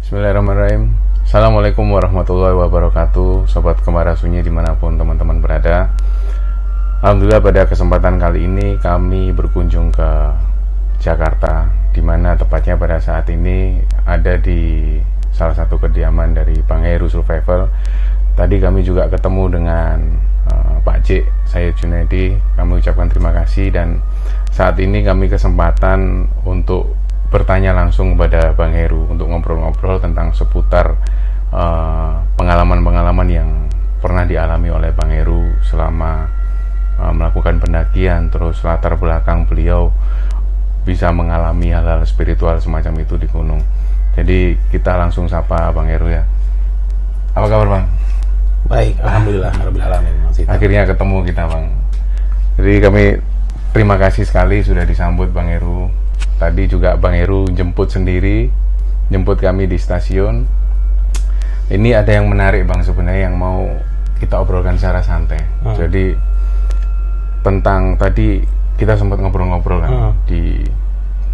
Bismillahirrahmanirrahim. Assalamualaikum warahmatullahi wabarakatuh, Sobat Kembara Sunyi dimanapun teman-teman berada. Alhamdulillah pada kesempatan kali ini kami berkunjung ke Jakarta, di mana tepatnya pada saat ini ada di salah satu kediaman dari Bang Heru Survival. Tadi kami juga ketemu dengan Pak J, saya Junaidi. Kami ucapkan terima kasih, dan saat ini kami kesempatan untuk bertanya langsung kepada Bang Heru untuk ngobrol-ngobrol tentang seputar pengalaman-pengalaman yang pernah dialami oleh Bang Heru selama melakukan pendakian, terus latar belakang beliau bisa mengalami hal-hal spiritual semacam itu di gunung. Jadi kita langsung sapa Bang Heru ya. Apa kabar Bang? Baik, alhamdulillah, alhamdulillah. Akhirnya ketemu kita Bang. Jadi kami terima kasih sekali sudah disambut Bang Heru. Tadi juga Bang Heru jemput sendiri, jemput kami di stasiun. Ini ada yang menarik Bang sebenarnya yang mau kita obrolkan secara santai. Jadi tentang tadi kita sempat ngobrol-ngobrol kan di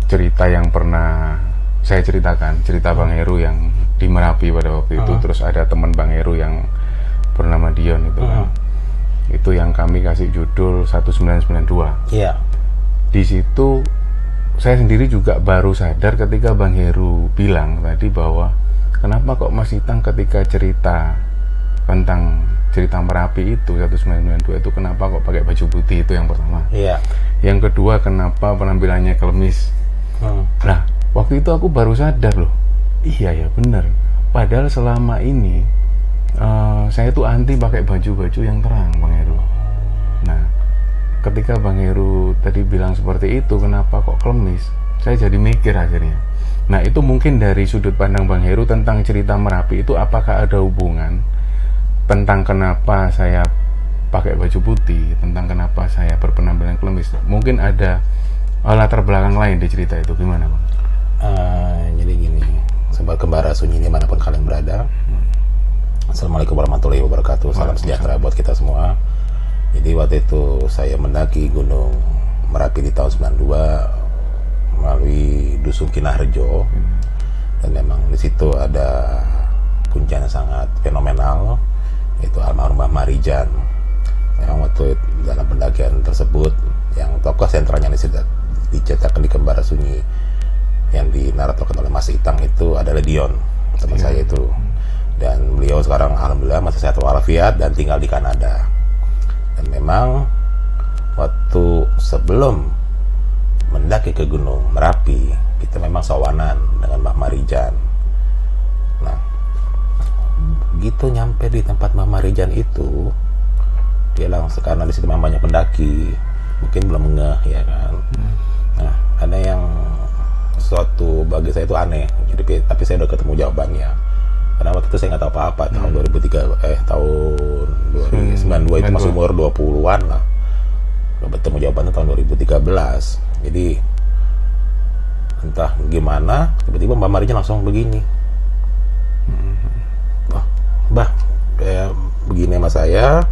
cerita yang pernah saya ceritakan, cerita Bang Heru yang di Merapi pada waktu itu. Terus ada teman Bang Heru yang bernama Dion itu kan. Itu yang kami kasih judul 1992. Iya. Di situ saya sendiri juga baru sadar ketika Bang Heru bilang tadi bahwa kenapa kok Mas Itang ketika cerita tentang cerita Merapi itu 1992 itu kenapa kok pakai baju putih, itu yang pertama. Iya. Yang kedua, kenapa penampilannya klemis. Nah, waktu itu aku baru sadar loh. Iya ya benar. Padahal selama ini saya tuh anti pakai baju-baju yang terang Bang Heru. Nah, ketika Bang Heru tadi bilang seperti itu, kenapa kok klemis? Saya jadi mikir akhirnya. Nah, itu mungkin dari sudut pandang Bang Heru tentang cerita Merapi itu, apakah ada hubungan tentang kenapa saya pakai baju putih, tentang kenapa saya berpenampilan klemis? Mungkin ada latar belakang lain di cerita itu, gimana Bang? Jadi gini, Sobat Kembara Sunyi dimanapun kalian berada, Assalamualaikum warahmatullahi wabarakatuh. Salam sejahtera buat kita semua. Jadi waktu itu saya mendaki Gunung Merapi di tahun 92 melalui Dusun Kinarjo, dan memang di situ ada puncaknya sangat fenomenal, yaitu almarhum Mbah Marijan. Yang waktu dalam pendakian tersebut, yang tokoh sentralnya diceritakan di Kembara Sunyi yang dinaratorkan oleh Mas Itang itu adalah Dion, teman saya itu. Dan beliau sekarang alhamdulillah masih sehat walafiat dan tinggal di Kanada. Dan memang waktu sebelum mendaki ke Gunung Merapi, kita memang sawanan dengan Mbah Marijan. Nah, begitu nyampe di tempat Mbah Marijan itu, dia langsung, karena di situ memang banyak pendaki, mungkin belum ngeh ya kan. Nah, ada yang suatu bagi saya itu aneh. Jadi tapi saya udah ketemu jawabannya. Karena waktu itu saya nggak tahu apa-apa. Tahun 2092 itu masih umur 20-an lah. Udah bertemu jawabannya tahun 2013. Jadi entah gimana, tiba-tiba Mbak Marijan langsung begini. Bah, kayak begini sama saya,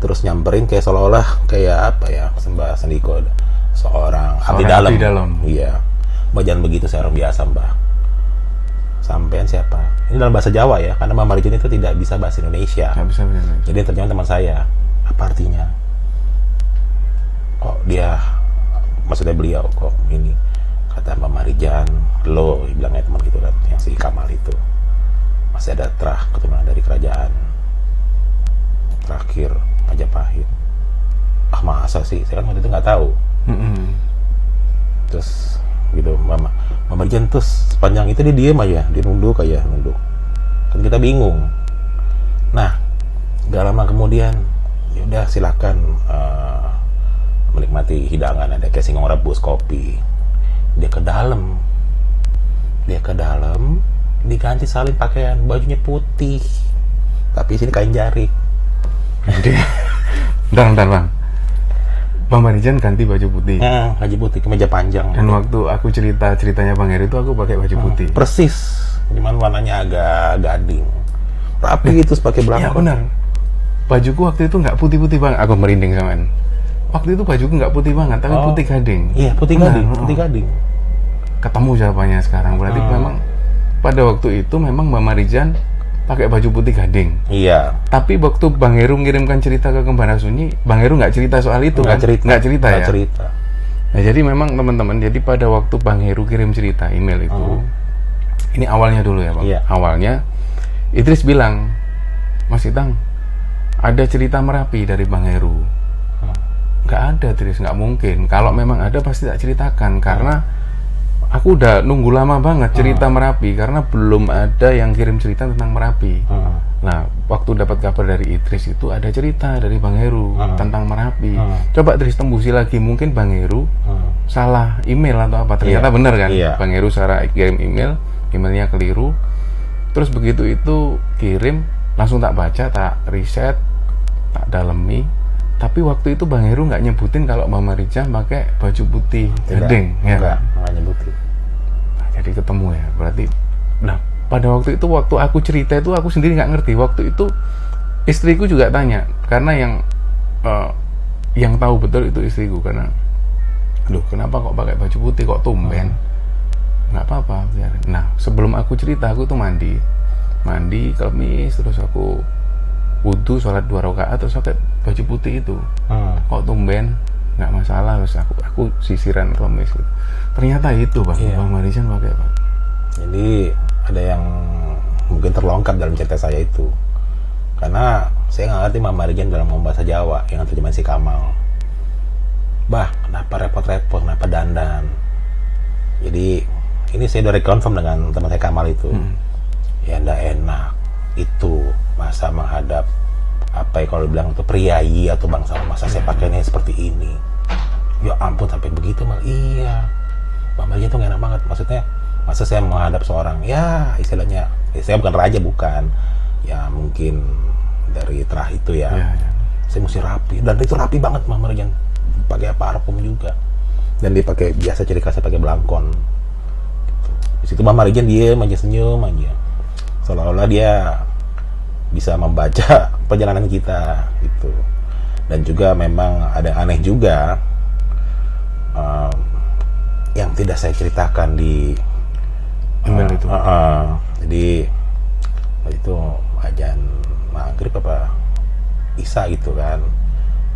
terus nyamperin kayak seolah-olah kayak apa ya, Mbak Sendiko, seorang abdi dalam. Iya, Mbak jangan begitu, saya orang biasa Mbak. Sampean siapa? Ini dalam bahasa Jawa ya, karena Mbak Marijan itu tidak bisa bahasa Indonesia. Jadi terjemahan teman saya. Apa artinya? Kok dia, maksudnya beliau kok ini? Kata Mbak Marijan, lo bilangnya teman gitu kan, yang si Kamal itu masih ada terah keturunan dari kerajaan terakhir Majapahit. Ah masa sih? Saya kan waktu itu nggak tahu. Terus gitu, Mbak Marijan Terus sepanjang itu dia diem aja, dia nunduk aja, nunduk. Kan kita bingung. Nah, gak lama kemudian, ya udah silakan menikmati hidangan. Ada kayak singkong rebus, kopi. Dia ke dalam, diganti salin pakaian, bajunya putih, tapi sini kain jarik. Bentar bang, Bang Marijan ganti baju putih. Baju putih, kemeja panjang. Dan waktu aku ceritanya Bang Heru itu aku pakai baju putih. Persis, cuman warnanya agak gading, rapi gitu, pakai belakang. Iya benar. Bajuku waktu itu nggak putih-putih bang, aku merinding samaan. Waktu itu bajuku nggak putih banget, tapi putih gading. Iya, putih gading, putih gading. Ketemu jawabannya sekarang, berarti memang pada waktu itu memang Bang Marijan pakai baju putih gading. Iya. Tapi waktu Bang Heru mengirimkan cerita ke Kembara Sunyi, Bang Heru nggak cerita soal itu kan? Nggak cerita ya? Cerita. Nah, jadi memang teman-teman, jadi pada waktu Bang Heru kirim cerita email itu, ini awalnya dulu ya Bang. Iya. Awalnya Idris bilang, Mas Itang, ada cerita Merapi dari Bang Heru. Nggak ada, Idris, nggak mungkin. Kalau memang ada pasti tak ceritakan, karena aku udah nunggu lama banget cerita Merapi, karena belum ada yang kirim cerita tentang Merapi. Nah, waktu dapat kabar dari Idris itu ada cerita dari Bang Heru tentang Merapi. Coba Idris tembusi lagi, mungkin Bang Heru salah email atau apa. Ternyata benar kan? Bang Heru salah kirim emailnya keliru. Terus begitu itu kirim, langsung tak baca, tak riset, tak dalemi. Tapi waktu itu Bang Heru nggak nyebutin kalau Bang Marijan pakai baju putih gading, ya kan? Nggak nyebutin. Nah, jadi ketemu ya, berarti. Nah, pada waktu itu, waktu aku cerita itu aku sendiri nggak ngerti. Waktu itu istriku juga tanya, karena yang tahu betul itu istriku, karena, loh kenapa kok pakai baju putih, kok tumben? Nggak apa-apa, biarin. Nah, sebelum aku cerita, aku tuh mandi, kemis, terus aku wudhu, sholat 2 rakaat, terus pakai baju putih itu. Kok tumben? Nggak masalah, terus aku sisiran kemis gitu. Ternyata itu Bang, Bang Marijan pakai Pak. Jadi ada yang mungkin terlongkap dalam cerita saya itu, karena saya nggak ngerti Bang Marijan dalam ngomong bahasa Jawa yang terjemahan si Kamal. Bah, kenapa repot-repot, kenapa dandan? Jadi ini saya udah reconfirm dengan teman saya Kamal itu. Ya nggak enak itu masa menghadap apa ya, kalau bilang itu priayi atau bangsa, masa saya pakainya seperti ini. Ya ampun, sampai begitu mal. Iya, Bang Marijan tuh gak enak banget. Maksudnya masa saya menghadap seorang, ya istilahnya, saya bukan raja, bukan ya, mungkin dari terah itu ya, saya mesti rapi, dan itu rapi banget Bang Marijan, pakai parfum juga, dan dia pakai, biasa ciri khasnya pakai belangkon gitu. Di situ Bang Marijan diem aja, senyum aja, seolah-olah dia bisa membaca perjalanan kita gitu. Dan juga memang ada yang aneh juga, yang tidak saya ceritakan di email itu. Jadi itu ajan maghrib apa isya gitu kan,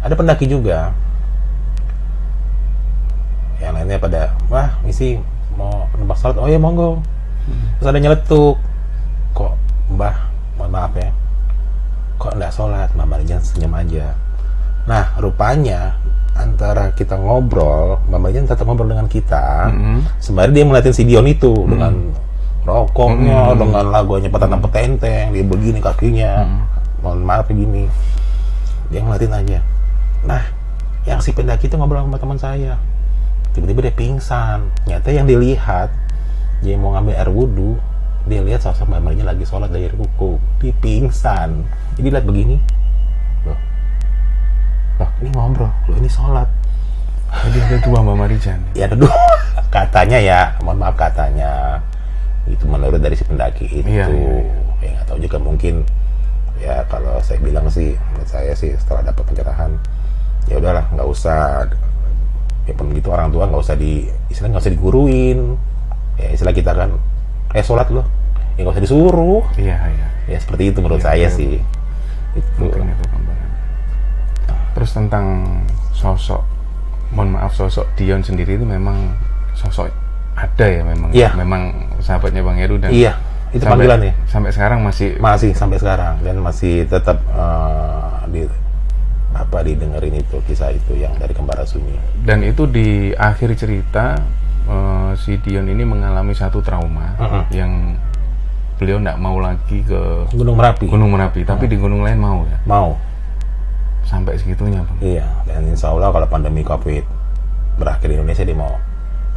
ada pendaki juga, yang lainnya pada, wah misi mau nembak salat, oh ya monggo. Terus ada nyeletuk, kok Mbah, mohon maaf ya, kok nggak sholat? Mbak Marijan senyum aja. Nah, rupanya antara kita ngobrol, Mbak Marijan tetap ngobrol dengan kita, sembari dia ngeliatin si Dion itu dengan rokoknya, dengan lagunya petenteng, dia begini kakinya, mohon maaf begini, dia ngeliatin aja. Nah, yang si pendaki itu ngobrol sama teman saya, tiba-tiba dia pingsan. Nyata yang dilihat, dia mau ngambil air wudhu, dia lihat sosok Mbak Marijan lagi sholat dari ruku, dia pingsan. Jadi lihat begini, loh ini ngobrol, loh ini sholat. Jadi ada 2 Mbak Marijan. Ya ada 2, katanya ya, mohon maaf katanya, itu menurut dari si pendaki itu. Ya nggak tahu juga, mungkin ya kalau saya bilang sih, menurut saya sih setelah dapat pencerahan, ya udahlah, nggak usah, ya pun gitu orang tua nggak usah istilahnya nggak usah diguruin. Ya istilah kita kan, sholat loh, ya nggak usah disuruh. Iya. Ya seperti itu menurut saya sih. Itu. Mungkin itu gambaran. Terus tentang sosok, mohon maaf, sosok Dion sendiri itu memang sosok ada ya, memang. Iya. Memang sahabatnya Bang Heru, dan iya, itu panggilannya. Sampai sekarang masih sampai sekarang, dan masih tetap didengerin itu kisah itu yang dari Kembara Sunyi. Dan itu di akhir cerita si Dion ini mengalami satu trauma yang beliau nggak mau lagi ke Gunung Merapi, tapi di gunung lain mau ya. Mau. Sampai segitunya, Bang. Iya, dan insya Allah kalau pandemi COVID berakhir di Indonesia, dia mau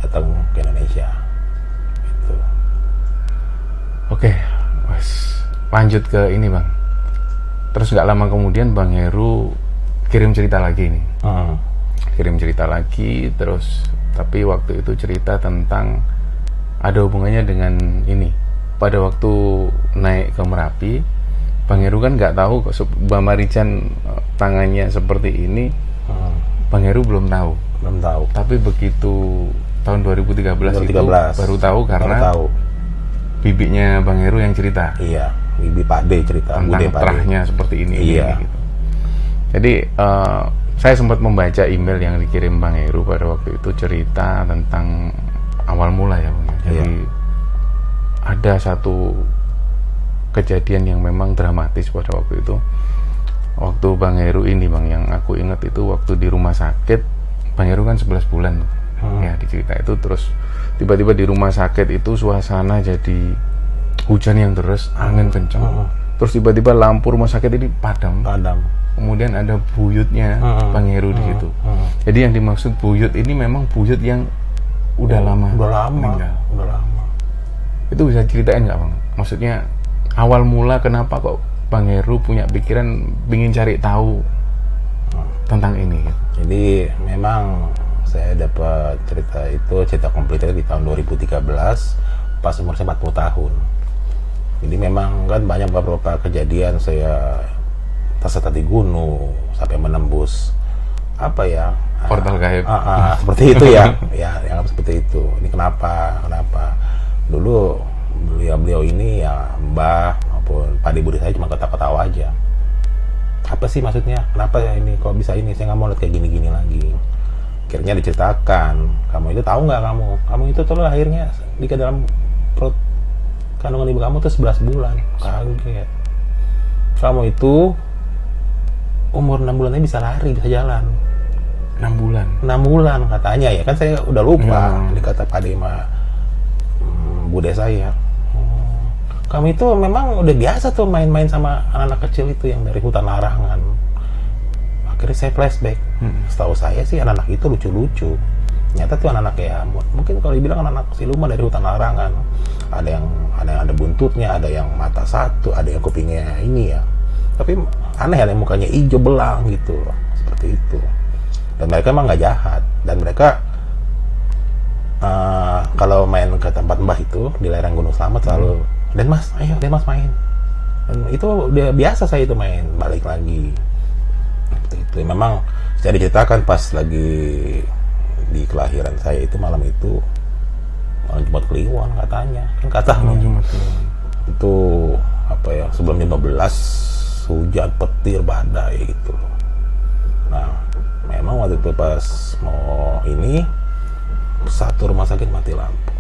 datang ke Indonesia. Gitu. Oke, lanjut ke ini, Bang. Terus nggak lama kemudian Bang Heru kirim cerita lagi nih. Kirim cerita lagi, terus tapi waktu itu cerita tentang ada hubungannya dengan ini. Pada waktu naik ke Merapi, Bang Heru kan nggak tahu Mbak Marican tangannya seperti ini. Bang Heru belum tahu. Tapi begitu tahun 2013 itu baru tahu karena bibinya Bang Heru yang cerita. Iya, bibi Pak D cerita tentang terahnya seperti ini. Iya. Gitu. Jadi saya sempat membaca email yang dikirim Bang Heru pada waktu itu, cerita tentang awal mula ya, Bang. Jadi ada satu kejadian yang memang dramatis pada waktu itu. Waktu Bang Heru ini, Bang, yang aku ingat itu waktu di rumah sakit. Bang Heru kan 11 bulan ya di cerita itu. Terus tiba-tiba di rumah sakit itu suasana jadi hujan yang deras, angin kencang. Terus tiba-tiba lampu rumah sakit ini padam. Kemudian ada buyutnya Bang Heru di situ. Jadi yang dimaksud buyut ini memang buyut yang udah lama meninggal. Itu bisa ceritain nggak, Bang? Maksudnya awal mula kenapa kok Bang Heru punya pikiran ingin cari tahu tentang ini? Jadi memang saya dapat cerita komplitnya di tahun 2013 pas umur saya 40 tahun. Jadi memang kan banyak beberapa kejadian saya tersesat di gunung sampai menembus portal gaib. Seperti itu ya. Yang seperti itu. Ini kenapa dulu beliau ini ya Mbah maupun Pak Budi saya cuma ketawa-ketawa aja. Apa sih maksudnya? Kenapa ya ini kok bisa ini? Saya nggak mau lihat kayak gini-gini lagi. Akhirnya diceritakan, kamu itu tahu nggak kamu itu tuh akhirnya di dalam perut kandungan ibu kamu tuh 11 bulan. Kaget. Kamu itu umur 6 bulan aja bisa lari, bisa jalan. 6 bulan? 6 bulan katanya ya, kan saya udah lupa. Ini kata Pak Dema bude saya. Kamu itu memang udah biasa tuh main-main sama anak-anak kecil itu yang dari hutan larangan. Akhirnya saya flashback. Setahu saya sih anak-anak itu lucu-lucu. Ternyata tuh anak-anak ya, mungkin kalau dibilang anak siluman dari hutan larangan. Ada yang ada buntutnya, ada yang mata satu, ada yang kupingnya ini ya. Tapi aneh ya, mukanya hijau belang gitu, seperti itu. Dan mereka emang nggak jahat. Dan mereka kalau main ke tempat Mbah itu di lereng Gunung Slamet selalu Den Mas main. Dan itu udah biasa saya itu main, balik lagi. Seperti itu. Memang saya diceritakan pas lagi di kelahiran saya itu malam Jumat Kliwon katanya. Itu sebelum 15 hujan petir badai gitu. Nah, memang waktu itu pas mau ini satu rumah sakit mati lampu.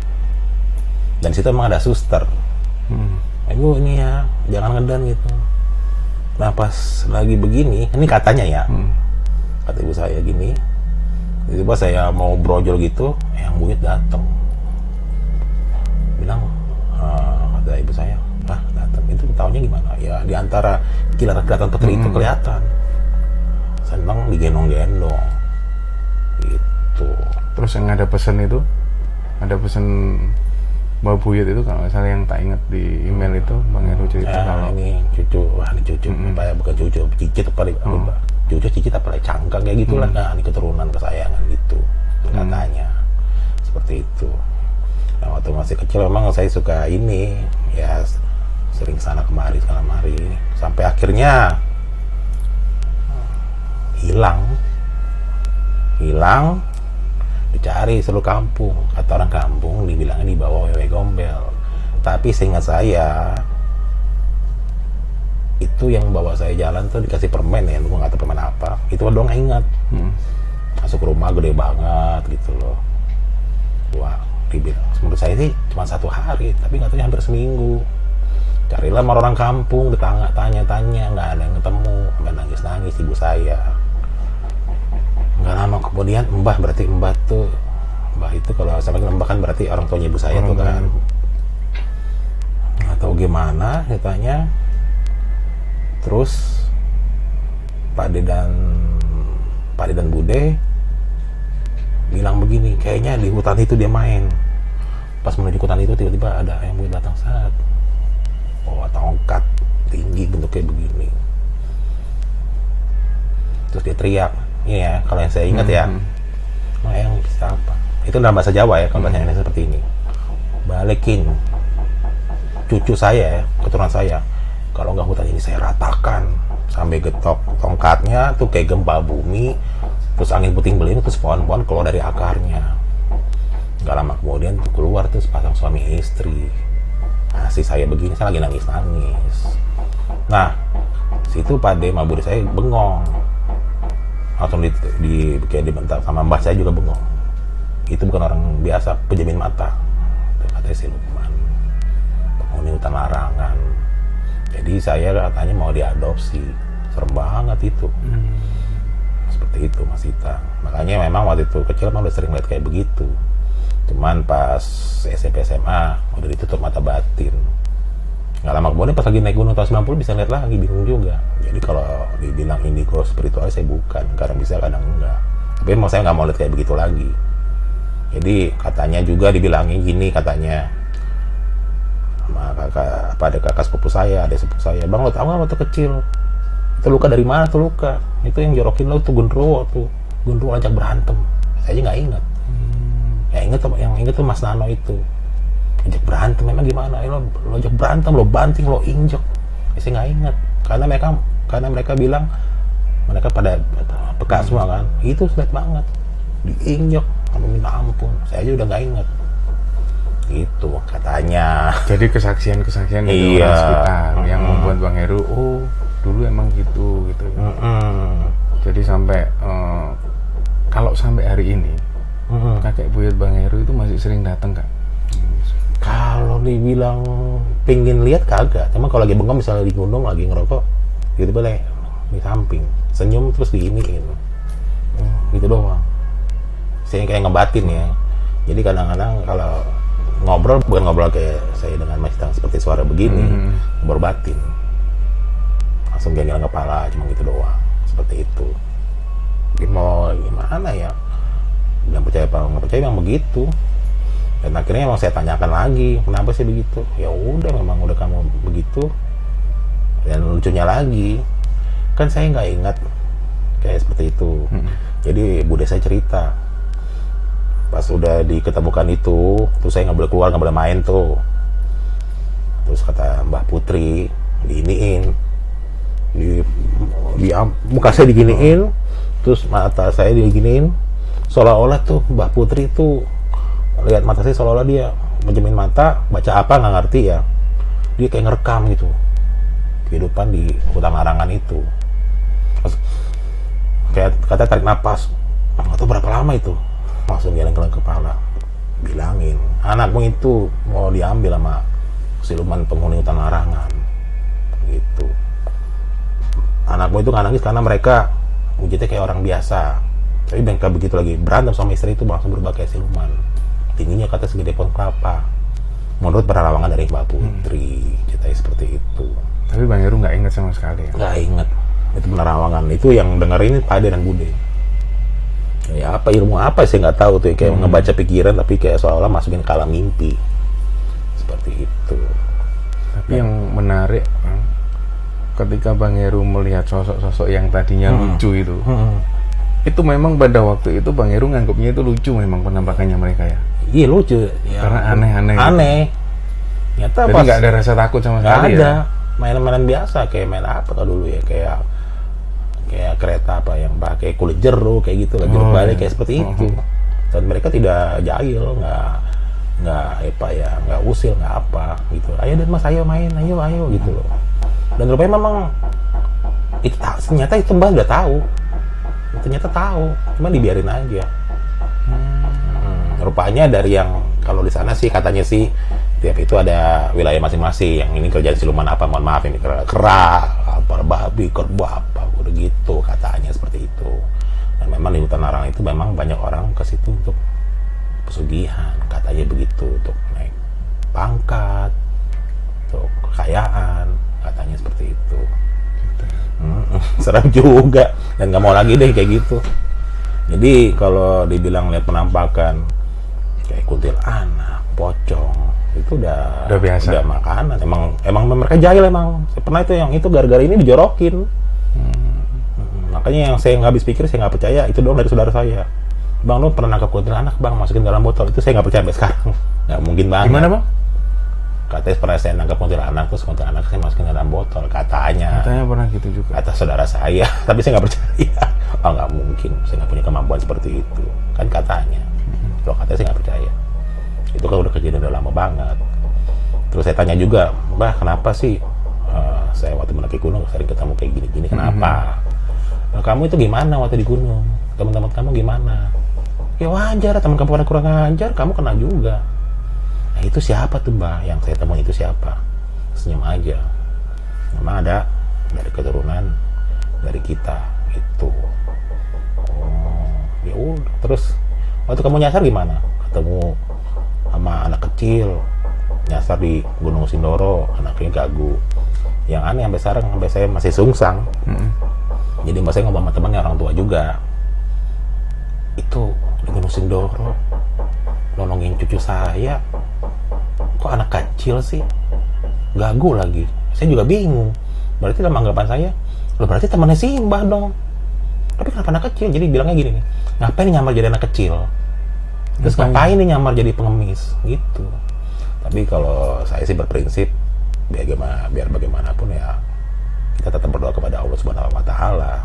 Dan situ emang ada suster. Ibu ini ya, jangan ngedan gitu. Nah pas lagi begini, ini katanya ya, kata ibu saya gini, tiba-tiba saya mau brojol gitu, yang buyut datang, bilang, kata ibu saya, datang itu tahunya gimana? Ya di antara kilatan petir itu kelihatan, seneng digendong-gendong, gitu. Terus yang ada pesan itu, ada pesan Mbak Buyut itu kalau misalnya yang tak ingat di email itu Bang Heru cerita kalau ini cucu, bukan cucu, cicit apa cucu cicit apa cangkang kayak gitulah. Nah ini keturunan kesayangan gitu katanya, seperti itu. Nah waktu masih kecil memang saya suka ini ya, sering sana kemari sampai akhirnya hilang. Dicari seluruh kampung, kata orang kampung dibilangnya dibawa wewe gombel. Tapi seingat saya itu yang bawa saya jalan tuh dikasih permen ya, gue nggak tahu permen apa. Itu doang ingat. Masuk rumah gede banget gitu loh. Wah, dibilang menurut saya sih cuma 1 hari, tapi nggak tahu hampir seminggu. Carilah sama orang kampung, tanya-tanya, nggak ada yang ketemu, sampai nangis ibu saya. Nggak lama kemudian Mbah itu kalau sampai Mbah kan berarti orang tuanya ibu saya tuh kan. Nggak tahu gimana ceritanya. Terus Pak De dan Bude bilang begini, kayaknya di hutan itu dia main. Pas menuju hutan itu tiba-tiba ada yang Bude datang saat bawa tongkat tinggi bentuknya begini. Terus dia teriak, ini ya kalau yang saya ingat ya, yang bisa apa? Itu dalam bahasa Jawa ya, kalau bahasa Indonesia seperti ini. Balikin cucu saya, keturunan saya. Kalau nggak hutan ini saya ratakan sampai getok tongkatnya tuh kayak gempa bumi. Terus angin puting beliung, terus pohon-pohon keluar dari akarnya. Gak lama kemudian tuh keluar tuh sepasang suami istri. Masih saya begini, saya lagi nangis-nangis. Nah, situ Pak De sama Bude saya bengong. Langsung kayak dibentak sama mbah saya juga bengong. Itu bukan orang biasa, penjamin mata. Itu katanya siluman, penghuni hutan larangan. Jadi saya katanya mau diadopsi. Serem banget itu. Seperti itu Mas Ita. Makanya memang waktu itu kecil mah udah sering lihat kayak begitu. Cuman pas SMP SMA udah ditutup mata batin. Nggak lama kemudian pas lagi naik gunung tahun 90 bisa lihat lagi, bingung juga. Jadi kalau dibilang indigo spiritual saya bukan, kadang bisa kadang enggak. Tapi emang saya nggak mau lihat kayak begitu lagi. Jadi katanya juga dibilangin gini katanya sama kakak sepupu saya, ada sepupu saya, bang lo tau nggak waktu kecil itu luka dari mana tuh luka? Itu yang jorokin lo tuh Gendruwo ajak berantem. Saya aja nggak ingat. Yang inget tuh Mas Nano itu ajak berantem. Memang gimana? Lo ajak berantem, lo banting, lo injek. Saya nggak ingat karena mereka bilang mereka pada peka semua kan. Itu sulit banget diinjek, kamu minta ampun. Saya aja udah nggak ingat. Itu katanya. Jadi kesaksian dari orang sekitar yang membuat Bang Heru, oh dulu emang gitu. Jadi sampai kalau sampai hari ini kakek buyut Bang Heru itu masih sering datang Kak? Kalau dibilang pingin lihat kagak, cuma kalau lagi bengong misalnya di gunung lagi ngerokok, tiba-tiba di samping senyum terus diiniin, gitu doang. Saya kayak ngebatin ya. Jadi kadang-kadang kalau ngobrol bukan ngobrol kayak saya dengan Mas Tang seperti suara begini, ngobrol batin, langsung geleng kepala, cuma gitu doang, seperti itu. Mau gimana ya? Yang percaya apa nggak percaya memang begitu. Dan akhirnya emang saya tanyakan lagi, kenapa sih begitu? Ya udah, memang udah kamu begitu. Dan lucunya lagi, kan saya nggak ingat kayak seperti itu. Jadi Bude saya cerita, pas udah diketemukan itu, terus saya nggak boleh keluar, nggak boleh main tuh. Terus kata Mbah Putri, diiniin, di muka saya diginiin, terus mata saya diginiin, seolah-olah tuh Mbah Putri tuh lihat mata saya seolah-olah dia menjamin mata, baca apa nggak ngerti ya, dia kayak ngerekam gitu kehidupan di hutan larangan itu. Terus, kayak kata tarik napas, nggak tahu berapa lama itu, langsung geleng-geleng kepala, bilangin anakmu itu mau diambil sama siluman penghuni hutan larangan gitu. Anakmu itu nggak nangis karena mereka wujudnya kayak orang biasa, tapi mereka begitu lagi berantem sama istri itu langsung berubah kayak siluman. Tingginya kata segede pohon kelapa. Menurut penerawangan dari Mbak Putri, ceritanya seperti itu. Tapi Bang Heru nggak ingat sama sekali ya? Nggak ingat. Itu penerawangan. Itu yang dengerin Pak De dan Bude. Ya apa ilmu apa saya nggak tahu tuh, kayak ngebaca pikiran tapi kayak seolah-olah masukin ke alam mimpi. Seperti itu. Tapi yang menarik, ketika Bang Heru melihat sosok-sosok yang tadinya lucu itu memang pada waktu itu Bang Heru nganggapnya itu lucu memang penampakannya mereka ya? Iya lucu ya, karena aneh-aneh Nyata jadi nggak ada rasa takut sama sekali ya? Mainan-mainan biasa, kayak main apa kalau dulu ya, kayak kereta apa yang pakai kulit jeruk kayak gitu lah, jeruk balik kayak seperti itu. Dan mereka tidak jahil, nggak usil, nggak apa gitu. Ayo dan Mas, ayo main, ayo gitu loh. Dan rupanya memang itu ternyata itu Mbak udah tahu. Ternyata tahu, cuma dibiarin aja. Rupanya dari yang kalau di sana sih katanya sih tiap itu ada wilayah masing-masing. Yang ini kerjaan siluman apa, mohon maaf, ini kera, apa babi, kerbau apa, udah gitu katanya seperti itu. Dan memang di hutan larangan itu memang banyak orang ke situ untuk pesugihan. serem juga, dan nggak mau lagi deh kayak gitu. Jadi kalau dibilang lihat penampakan kayak kuntilanak, pocong, itu udah biasa, udah makanan. Emang mereka jahil emang. Saya pernah itu yang itu gara-gara ini dijorokin. Makanya yang saya nggak habis pikir, saya nggak percaya itu doang dari saudara saya. Bang, lu pernah nangkap kuntilanak bang, masukin dalam botol? Itu saya nggak percaya sampai sekarang. Nggak mungkin banget. Gimana bang? Katanya pernah saya nangkap kuntilanak, terus kuntilanak saya masukin dalam botol. Katanya Pernah gitu juga. kata saudara saya, tapi saya nggak percaya. Oh nggak mungkin, saya nggak punya kemampuan seperti itu. Kan katanya. Kalau katanya saya nggak percaya. Itu kan udah kejadian udah lama banget. Terus saya tanya juga, Mbah kenapa sih saya waktu mendaki gunung sering ketemu kayak gini-gini, kenapa? Nah, kamu itu gimana waktu di gunung? Teman-teman kamu gimana? Ya wajar, teman kamu pada kurang ajar, kamu kena juga. Nah itu siapa tuh Mbak? Yang saya temuin itu siapa? Senyum aja. Memang ada dari keturunan dari kita itu. Ya udah. Terus waktu kamu nyasar gimana? Ketemu sama anak kecil nyasar di Gunung Sindoro, anaknya gagu. Yang aneh sampai sekarang, sampai saya masih sungsang. Jadi mbak saya ngomong sama temannya orang tua juga. Itu di Gunung Sindoro nolongin cucu saya, kok anak kecil sih, gagu lagi. Saya juga bingung. Berarti dalam anggapan saya, lo berarti temannya Simbah dong. Tapi kenapa anak kecil? Jadi bilangnya gini nih, ngapain nih nyamar jadi anak kecil? Terus ngapain nih nyamar jadi pengemis? Gitu. Tapi kalau saya sih berprinsip, biar bagaimanapun ya, kita tetap berdoa kepada Allah Subhanahu wa Ta'ala,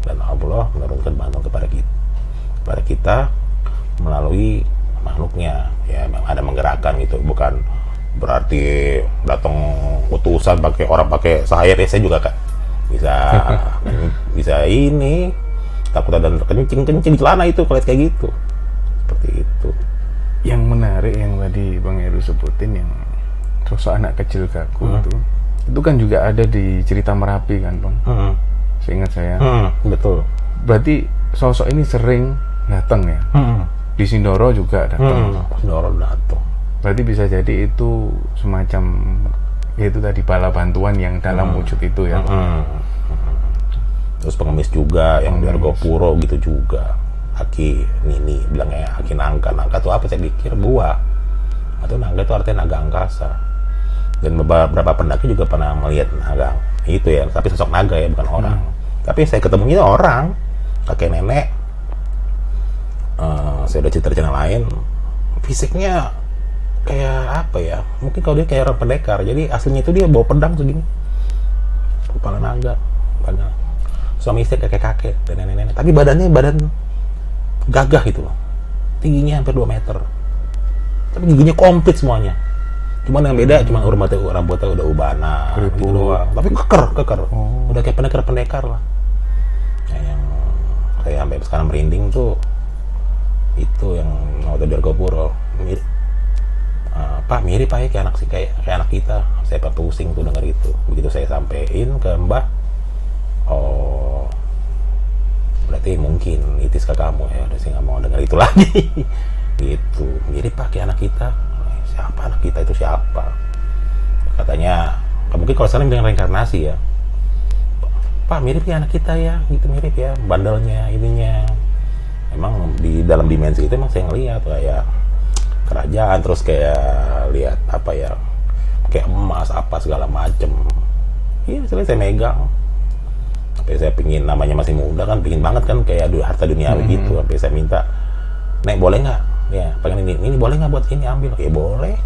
dan Allah menurunkan bantuan kepada kita melalui makhluknya. Ya memang ada menggerakkan gitu, bukan berarti datang utusan pakai orang pakai sihir. Ya saya juga kan bisa ini takut ada kencing di celana itu kalau kayak gitu. Seperti itu. Yang menarik yang tadi Bang Heru sebutin, yang sosok anak kecil gagu itu kan juga ada di cerita Merapi kan Bang. Seingat saya. Betul. Berarti sosok ini sering datang ya. Di Sindoro juga datang. Sindoro datang. Berarti bisa jadi itu semacam itu tadi bala bantuan yang dalam wujud itu ya. Terus pengemis juga yang di Argopuro gitu juga. Aki Nini bilangnya Aki Nangka. Nangka itu apa? Saya pikir buah. Atau Nangka itu artinya naga angkasa. Dan beberapa pendaki juga pernah melihat naga itu ya, tapi sosok naga ya, bukan orang. Tapi saya ketemunya orang, kakek nenek. Saya udah cerita channel lain, fisiknya kayak apa ya? Mungkin kalau dia kayak orang pendekar. Jadi aslinya itu dia bawa pedang segini, kepala naga, suami istri kakek-kakek dan nenek-nenek. Tapi badan gagah gitu loh, tingginya hampir 2 meter. Tapi giginya komplit semuanya. Cuman yang beda, cuman rambutnya udah ubana gitu doang. Tapi keker. Udah kayak pendekar lah. Nah, yang saya sampai sekarang merinding tuh itu yang waktu di Argopuro. Pak mirip Pak ya kayak anak kita. Saya pusing tuh denger itu. Begitu saya sampein ke Mbah, oh berarti mungkin itis ke kamu ya. Udah saya nggak mau denger itu lagi. Gitu, mirip Pak kayak anak kita. Siapa anak kita itu siapa? Katanya mungkin kalau sekarang bilang reinkarnasi ya. Pak mirip ya anak kita ya, gitu mirip ya, bandelnya ininya. Emang di dalam dimensi itu emang saya ngeliat kayak kerajaan, terus kayak lihat apa ya, kayak emas apa segala macem. Iya, saya megang. Sampai saya pingin, namanya masih muda kan, pingin banget kan kayak harta duniawi gitu. Sampai saya minta, Nek boleh nggak? Ya, pengen ini boleh nggak buat ini ambil? Ya boleh.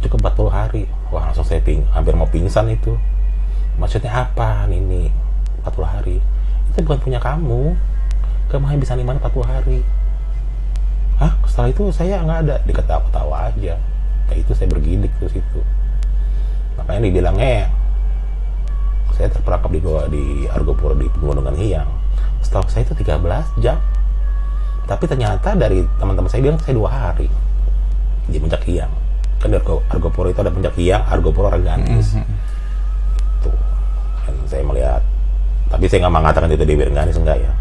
Cukup 40 hari. Wah langsung saya hampir mau pingsan itu. Maksudnya apa ini 40 hari? Itu bukan punya kamu. Kamu hanya bisa nikmati 40 hari. Hah? Setelah itu saya nggak ada. Diketawa-tawa aja. Kayak itu saya bergidik ke situ. Makanya dibilangnya saya terperangkap di Argopuro di Pegunungan Hiang. Setahu saya itu 13 jam. Tapi ternyata dari teman-teman saya bilang saya 2 hari di Puncak Hiang. Kan di Argopuro itu ada Puncak Hiang, Argopuro Rengganis. Itu. Dan saya melihat, tapi saya nggak mengatakan itu Dewi Rengganis, enggak ya.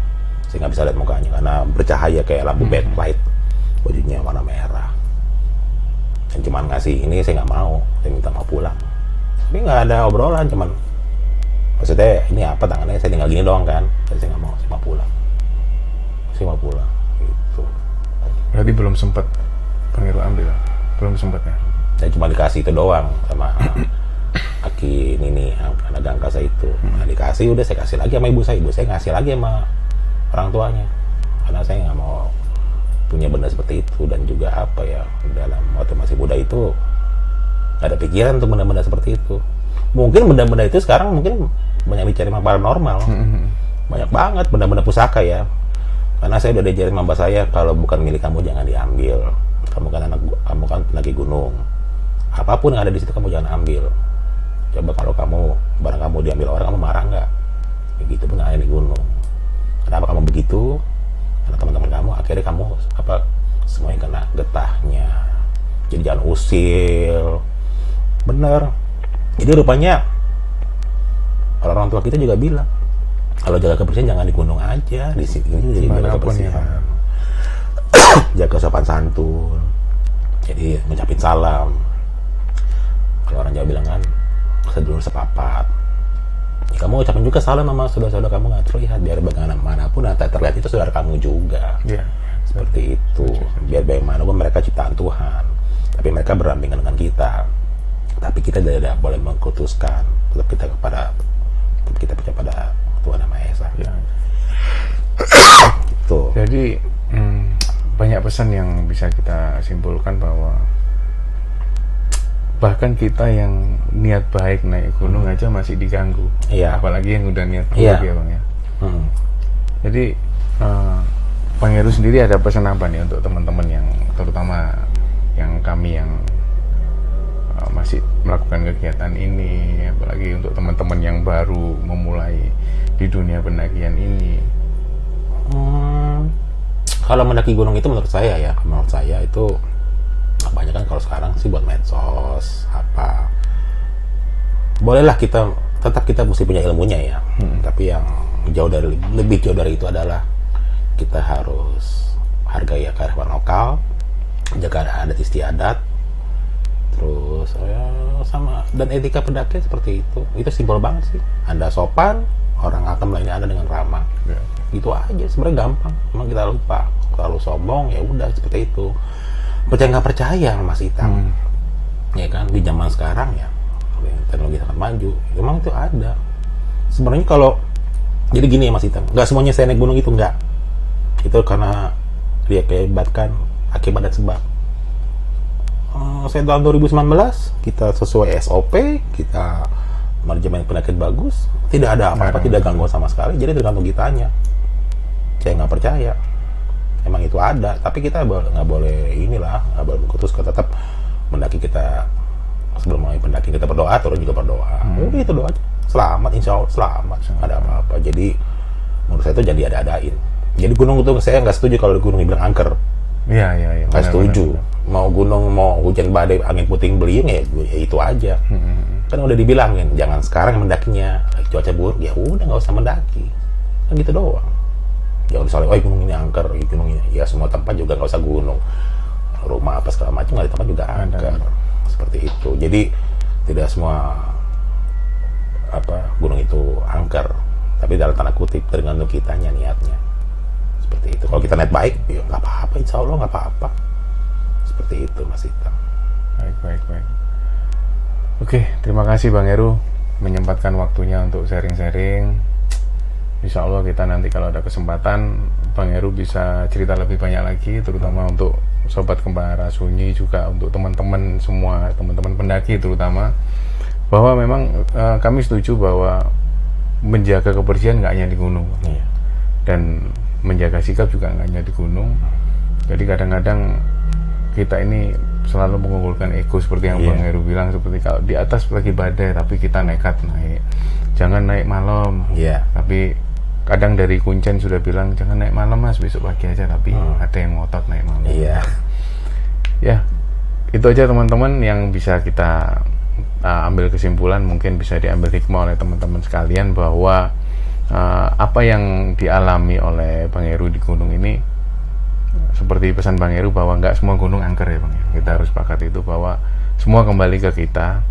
Saya nggak bisa lihat mukanya karena bercahaya kayak lampu backlight. Bajunya warna merah. Dan cuman ngasih ini, saya nggak mau. Saya minta mau pulang. Tapi nggak ada obrolan, cuman Maksudnya ini apa tangannya, saya tinggal gini doang kan. Saya nggak mau, saya mau pulang gitu. Berarti belum sempat Bang Heru ambil, belum sempat ya? Saya cuma dikasih itu doang sama Aki ini anak angkasa itu. Nah, dikasih, udah saya kasih lagi sama ibu saya ngasih lagi sama orang tuanya, karena saya nggak mau punya benda seperti itu. Dan juga apa ya, dalam waktu masih muda itu nggak ada pikiran untuk benda-benda seperti itu. Mungkin benda-benda itu sekarang mungkin banyak dicari sama paranormal. Banyak banget benda-benda pusaka ya, karena saya udah diajarin sama saya, kalau bukan milik kamu jangan diambil. Kamu kan lagi gunung, apapun yang ada di situ kamu jangan ambil. Coba kalau barang kamu diambil orang, kamu marah nggak? Ya gitu pun ada di gunung. Kenapa kamu begitu? Karena teman-teman kamu akhirnya kamu semuanya kena getahnya. Jadi jangan usil. Bener. Jadi rupanya orang tua kita juga bilang, kalau jaga kebersihan jangan di gunung aja, di sini jadi jaga kebersihan. Ya. Jaga sopan santun. Jadi ngucapin salam. Kalau orang Jawa bilang kan, sedulur sepapat. Ya, kamu ucapin juga salam sama saudara-saudara kamu nggak terlihat, biar bagaimanapun yang terlihat itu saudara kamu juga. Yeah. Seperti itu. Biar bagaimanapun mereka ciptaan Tuhan, tapi mereka berdampingan dengan kita. Tapi kita tidak boleh mengkultuskan. Tetap kita percaya pada Tuhan Yang Maha Esa. Yeah. Gitu. Jadi banyak pesan yang bisa kita simpulkan bahwa bahkan kita yang niat baik naik gunung aja masih diganggu. Iya. Apalagi yang udah niat buruk. Iya. Ya Bang ya. Jadi Bang Heru sendiri ada pesan apa nih untuk teman-teman yang, terutama yang kami yang masih melakukan kegiatan ini, apalagi untuk teman-teman yang baru memulai di dunia pendakian ini? Kalau mendaki gunung itu menurut saya itu banyak kan kalau sekarang sih buat medsos apa. Bolehlah kita mesti punya ilmunya ya. Tapi yang lebih jauh dari itu adalah kita harus hargai kearifan lokal, jaga adat istiadat, terus sama dan etika pendakian seperti itu. Itu simpel banget sih. Anda sopan, orang akan melayani Anda dengan ramah. Gitu aja, sebenarnya gampang. Emang kita lupa, terlalu sombong, ya udah seperti itu. Percaya nggak percaya Mas Itang, ya kan, di zaman sekarang ya teknologi sangat maju, emang itu ada. Sebenarnya kalau jadi gini ya Mas Itang, nggak semuanya saya naik gunung itu nggak. Itu karena dia kehebatkan akibat dan sebab. Saya tahun 2019 kita sesuai SOP, kita manajemen pendakian bagus, tidak ada apa-apa, tidak gangguan sama sekali. Jadi tergantung kitanya. Saya nggak percaya, emang itu ada, tapi kita nggak boleh mengkutuskan. Tetap mendaki kita, sebelum mulai pendaki kita berdoa, turun juga berdoa. Udah itu doa aja. Selamat, insya Allah selamat, nggak ada apa-apa. Jadi menurut saya itu jadi ada-adain. Jadi gunung itu saya nggak setuju kalau di gunung dibilang angker. Iya. Nggak setuju. Mau gunung, mau hujan badai, angin puting beliung ya itu aja. Kan udah dibilangin, jangan sekarang mendakinya, cuaca buruk, ya udah nggak usah mendaki. Kan gitu doang. Jangan misalnya, gunung ini angker, gunung ini, ya semua tempat juga nggak usah gunung, rumah apa segala macam nggak di tempat juga angker. Seperti itu. Jadi tidak semua gunung itu angker, tapi dalam tanda kutip tergantung kitanya niatnya. Seperti itu. Kalau kita niat baik, ya nggak apa-apa, insya Allah nggak apa-apa. Seperti itu Mas Itang. Baik. Oke, terima kasih Bang Heru menyempatkan waktunya untuk sharing-sharing. Insya Allah kita nanti kalau ada kesempatan Bang Heru bisa cerita lebih banyak lagi, terutama untuk Sobat Kembara Sunyi, juga untuk teman-teman semua, teman-teman pendaki terutama, bahwa memang kami setuju bahwa menjaga kebersihan nggak hanya di gunung, dan menjaga sikap juga nggak hanya di gunung. Jadi kadang-kadang kita ini selalu mengunggulkan ego seperti yang Bang Heru bilang, seperti kalau di atas lagi badai tapi kita nekat naik, jangan naik malam. Tapi kadang dari Kuncen sudah bilang jangan naik malam Mas, besok pagi aja, tapi ada yang ngotot naik malam. Ya, itu aja teman-teman yang bisa kita ambil kesimpulan, mungkin bisa diambil hikmah oleh teman-teman sekalian, bahwa apa yang dialami oleh Bang Heru di gunung ini, seperti pesan Bang Heru bahwa nggak semua gunung angker ya Bang. Kita harus sepakat itu, bahwa semua kembali ke kita.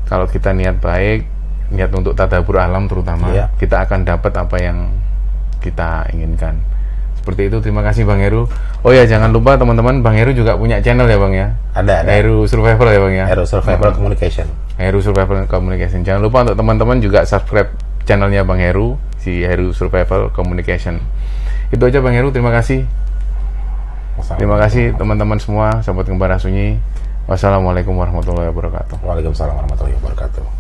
Kalau kita niat baik, niat untuk tadabbur alam terutama, kita akan dapat apa yang kita inginkan. Seperti itu. Terima kasih Bang Heru. Oh ya, jangan lupa teman-teman, Bang Heru juga punya channel ya Bang ya. Ada. Heru Survival ya Bang ya. Heru Survival Communication. Heru Survival Communication. Jangan lupa untuk teman-teman juga subscribe channelnya Bang Heru, si Heru Survival Communication. Itu aja Bang Heru, terima kasih. Terima kasih teman-teman semua, sahabat Kembara Sunyi. Wassalamualaikum warahmatullahi wabarakatuh. Waalaikumsalam warahmatullahi wabarakatuh.